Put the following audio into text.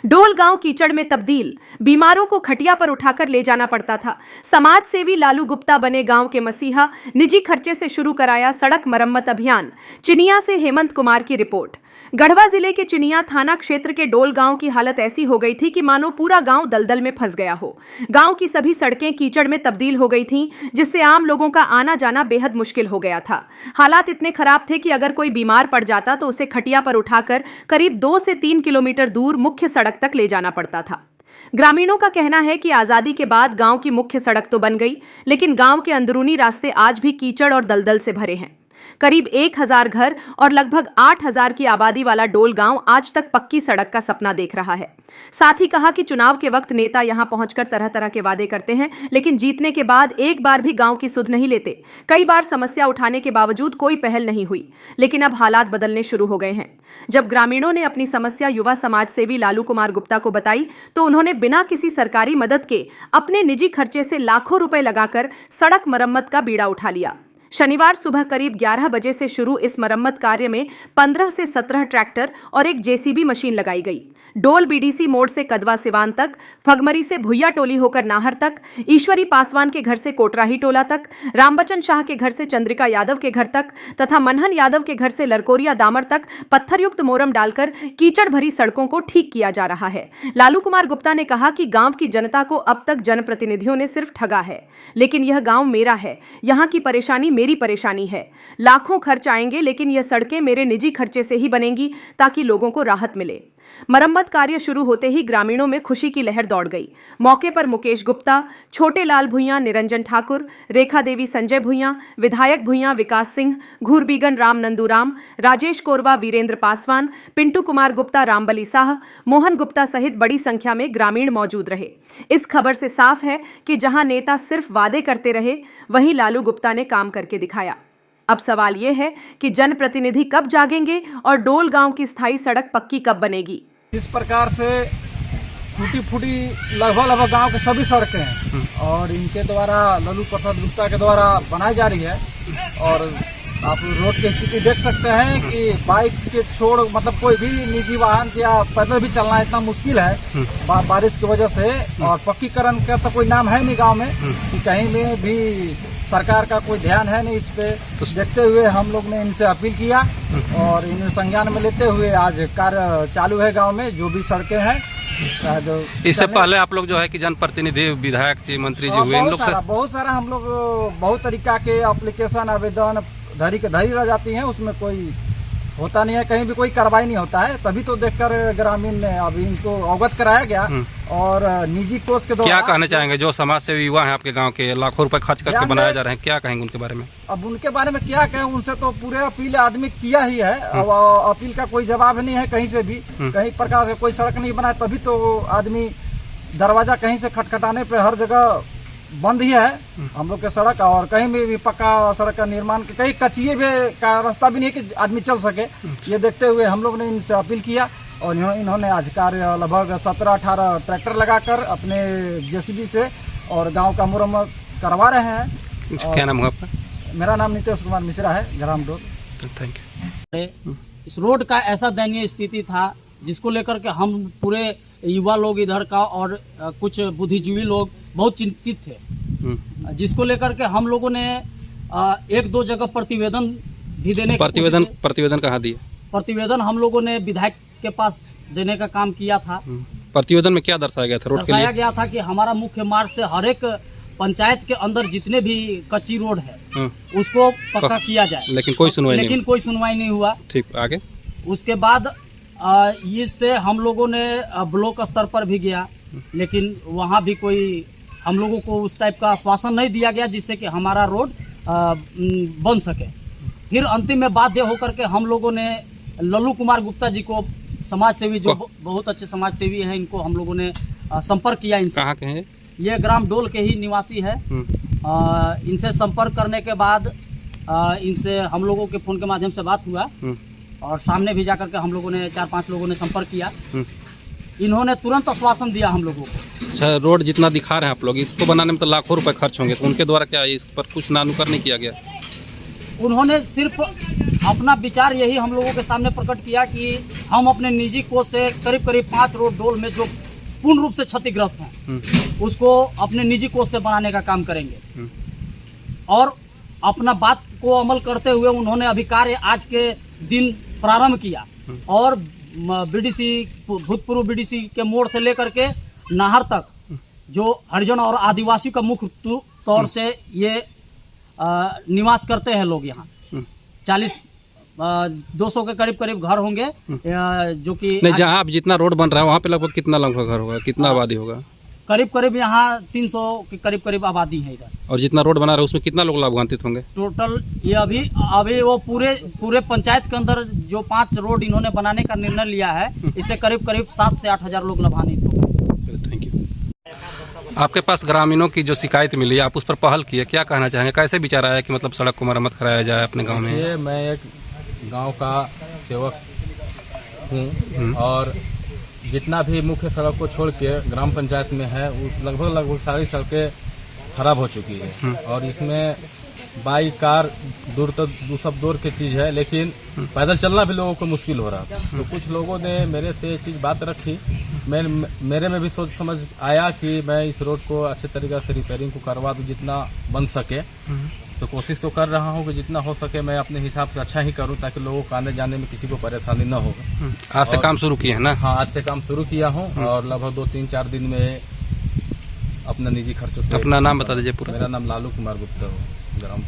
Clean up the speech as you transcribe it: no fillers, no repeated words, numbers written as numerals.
डोल गांव कीचड़ में तब्दील, बीमारों को खटिया पर उठाकर ले जाना पड़ता था। समाज सेवी लालू गुप्ता बने गांव के मसीहा, निजी खर्चे से शुरू कराया सड़क मरम्मत अभियान। चिनिया से हेमंत कुमार की रिपोर्ट। गढ़वा जिले के चिनिया थाना क्षेत्र के डोल गांव की हालत ऐसी हो गई थी कि मानो पूरा गांव दलदल में फंस गया हो। गांव की सभी सड़कें कीचड़ में तब्दील हो गई थीं, जिससे आम लोगों का आना जाना बेहद मुश्किल हो गया था। हालात इतने खराब थे कि अगर कोई बीमार पड़ जाता तो उसे खटिया पर उठाकर करीब 2 से 3 किलोमीटर दूर मुख्य सड़क तक ले जाना पड़ता था। ग्रामीणों का कहना है कि आजादी के बाद गांव की मुख्य सड़क तो बन गई, लेकिन गांव के अंदरूनी रास्ते आज भी कीचड़ और दलदल से भरे हैं। करीब 1000 घर और लगभग 8000 की आबादी वाला डोल गांव आज तक पक्की सड़क का सपना देख रहा है। साथ ही कहा कि चुनाव के वक्त नेता यहां पहुंचकर तरह तरह के वादे करते हैं, लेकिन जीतने के बाद एक बार भी गांव की सुध नहीं लेते। कई बार समस्या उठाने के बावजूद कोई पहल नहीं हुई, लेकिन अब हालात बदलने शुरू हो गए हैं। जब ग्रामीणों ने अपनी समस्या युवा समाज सेवी लालू कुमार गुप्ता को बताई तो उन्होंने बिना किसी सरकारी मदद के अपने निजी खर्चे से लाखों रुपए लगाकर सड़क मरम्मत का बीड़ा उठा लिया। शनिवार सुबह करीब 11 बजे से शुरू इस मरम्मत कार्य में 15 से 17 ट्रैक्टर और एक जेसीबी मशीन लगाई गई। डोल बीडीसी मोड़ से कदवा सिवान तक, फगमरी से भुइया टोली होकर नाहर तक, ईश्वरी पासवान के घर से कोटराही टोला तक, रामबचन शाह के घर से चंद्रिका यादव के घर तक तथा मनहन यादव के घर से लरकोरिया दामर तक पत्थरयुक्त मोरम डालकर कीचड़ भरी सड़कों को ठीक किया जा रहा है। लालू कुमार गुप्ता ने कहा कि गांव की जनता को अब तक जनप्रतिनिधियों ने सिर्फ ठगा है, लेकिन यह गांव मेरा है, यहाँ की परेशानी मेरी परेशानी है। लाखों खर्च आएंगे, लेकिन यह सड़कें मेरे निजी खर्चे से ही बनेंगी ताकि लोगों को राहत मिले। मरम्मत कार्य शुरू होते ही ग्रामीणों में खुशी की लहर दौड़ गई। मौके पर मुकेश गुप्ता, छोटे लाल भुइयां, निरंजन ठाकुर, रेखा देवी संजय भुइयां, विधायक भुइयां विकास सिंह, घूरबीगन राम नंदूराम, राजेश कोरवा वीरेंद्र पासवान, पिंटू कुमार गुप्ता रामबली साह, मोहन गुप्ता सहित बड़ी संख्या में ग्रामीण मौजूद रहे। इस खबर से साफ है कि जहां नेता सिर्फ वादे करते रहे, वहीं लालू गुप्ता ने काम करके दिखाया। अब सवाल यह है कि जनप्रतिनिधि कब जागेंगे और डोल गांव की स्थायी सड़क पक्की कब बनेगी। इस प्रकार से टूटी फूटी लगभग गांव के सभी सड़कें हैं और इनके द्वारा लालू प्रसाद गुप्ता के द्वारा बनाई जा रही है। और आप रोड की स्थिति देख सकते हैं कि बाइक के छोड़ मतलब कोई भी निजी वाहन या पैदल भी चलना इतना मुश्किल है बारिश की वजह से। और पक्कीकरण का तो कोई नाम है नहीं गांव में कि कहीं में भी सरकार का कोई ध्यान है नहीं इस पे। तो देखते हुए हम लोग ने इनसे अपील किया और इन्हें संज्ञान में लेते हुए आज कार्य चालू है गांव में। जो भी सड़कें हैं इससे पहले आप लोग जो है कि जनप्रतिनिधि, विधायक जी, मंत्री जी हुए, इन लोग बहुत सारा हम लोग बहुत तरीका के एप्लीकेशन आवेदन धरी रह जाती हैं, उसमें कोई होता नहीं है, कहीं भी कोई कार्रवाई नहीं होता है। तभी तो देखकर ग्रामीण ने अभी इनको अवगत कराया गया और निजी कोष के द्वारा। क्या कहना चाहेंगे जो समाज सेवी युवा हैं आपके गांव के, लाखों रुपए खर्च करके बनाया जा रहे हैं, क्या कहेंगे उनके बारे में? अब उनके बारे में क्या कहें, उनसे तो पूरे अपील आदमी किया ही है। अब अपील का कोई जवाब नहीं है कहीं से भी, कहीं प्रकार से कोई सड़क नहीं बनाए तभी तो आदमी दरवाजा कहीं से खटखटाने पे हर जगह बंद ही है हम लोग के सड़क। और कहीं भी पक्का सड़क का निर्माण, कहीं कच्ची भी का रास्ता भी नहीं है कि आदमी चल सके। ये देखते हुए हम लोग ने इनसे अपील किया और इन्होंने आज कार्य लगभग 17-18 ट्रैक्टर लगाकर अपने जेसीबी से और गांव का मुरम्मत करवा रहे हैं। क्या नाम है आपका? मेरा नाम नितेश कुमार मिश्रा है, ग्राम डोल। Thank you. इस रोड का ऐसा दयनीय स्थिति था जिसको लेकर के हम पूरे युवा लोग इधर का और कुछ बुद्धिजीवी लोग बहुत चिंतित थे, जिसको लेकर के हम लोगों ने 1-2 जगह प्रतिवेदन भी देने प्रतिवेदन कहाँ दिए? प्रतिवेदन हम लोगों ने विधायक के पास देने का काम किया था। प्रतिवेदन में क्या दर्शाया गया था? रोड दर्शाया गया था कि हमारा मुख्य मार्ग से हर एक पंचायत के अंदर जितने भी कच्ची रोड है उसको पक्का किया जाए, लेकिन कोई सुनवाई नहीं हुआ। ठीक, आगे उसके बाद इससे हम लोगों ने ब्लॉक स्तर पर भी गया, लेकिन वहाँ भी कोई हम लोगों को उस टाइप का आश्वासन नहीं दिया गया जिससे कि हमारा रोड बन सके। फिर अंतिम में बाध्य होकर के हम लोगों ने लालू कुमार गुप्ता जी को, समाज सेवी जो बहुत अच्छे समाज सेवी हैं, इनको हम लोगों ने संपर्क किया। इनसे कहाँ के हैं? ये ग्राम डोल के ही निवासी है। इनसे संपर्क करने के बाद इनसे हम लोगों के फ़ोन के माध्यम से बात हुआ और सामने भी जाकर के हम लोगों ने 4-5 लोगों ने संपर्क किया। इन्होंने तुरंत आश्वासन दिया हम लोगों को। अच्छा, रोड जितना दिखा रहे हैं आप लोग, इसको बनाने में तो लाखों रुपए खर्च होंगे, तो उनके द्वारा क्या इस पर कुछ नानुकर नहीं किया गया? उन्होंने सिर्फ अपना विचार यही हम लोगों के सामने प्रकट किया कि हम अपने निजी कोष से करीब करीब 5 रोड डोल में जो पूर्ण रूप से क्षतिग्रस्त हैं उसको अपने निजी कोष से बनाने का काम करेंगे। और अपना बात को अमल करते हुए उन्होंने अभी कार्य आज के दिन प्रारंभ किया और बीडीसी भूतपूर्व बीडीसी के मोड़ से लेकर के नाहर तक जो हरिजन और आदिवासी का मुख्य तौर से ये निवास करते हैं लोग यहाँ 200 के करीब करीब घर होंगे जो कि नहीं, जहाँ अब जितना रोड बन रहा है वहाँ पे लगभग कितना घर होगा, कितना आबादी होगा? करीब करीब यहाँ 300 के करीब करीब आबादी है इधर। और जितना रोड बना रहा है उसमें कितना लोग लाभान्वित होंगे? टोटल ये अभी वो पूरे पंचायत के अंदर जो 5 रोड इन्होंने बनाने का निर्णय लिया है इससे करीब करीब 7 से 8 हजार लोग लाभान्वित होंगे। Thank you. आपके पास ग्रामीणों की जो शिकायत मिली आप उस पर पहल किए, क्या कहना चाहेंगे? कैसे विचार आया कि मतलब सड़क को मरम्मत कराया जाए अपने गाँव में? ये मैं एक गांव का सेवक हूँ और जितना भी मुख्य सड़क को छोड़ के ग्राम पंचायत में है उस लगभग सारी सड़कें खराब हो चुकी है और इसमें बाइक कार सब दूर की चीज है, लेकिन पैदल चलना भी लोगों को मुश्किल हो रहा था। तो कुछ लोगों ने मेरे से ये चीज बात रखी, मेरे में भी सोच समझ आया कि मैं इस रोड को अच्छे तरीके से रिपेयरिंग को करवा दूं जितना बन सके। तो कोशिश तो कर रहा हूँ कि जितना हो सके मैं अपने हिसाब से अच्छा ही करूँ ताकि लोगों को आने जाने में किसी को परेशानी न हो। आज से काम शुरू किए हैं ना? हाँ, आज से काम शुरू किया हूँ और लगभग 2-3-4 दिन में अपना निजी खर्चों से। अपना नाम बता दीजिए पूरा। मेरा नाम लालू कुमार गुप्ता हो, ग्राम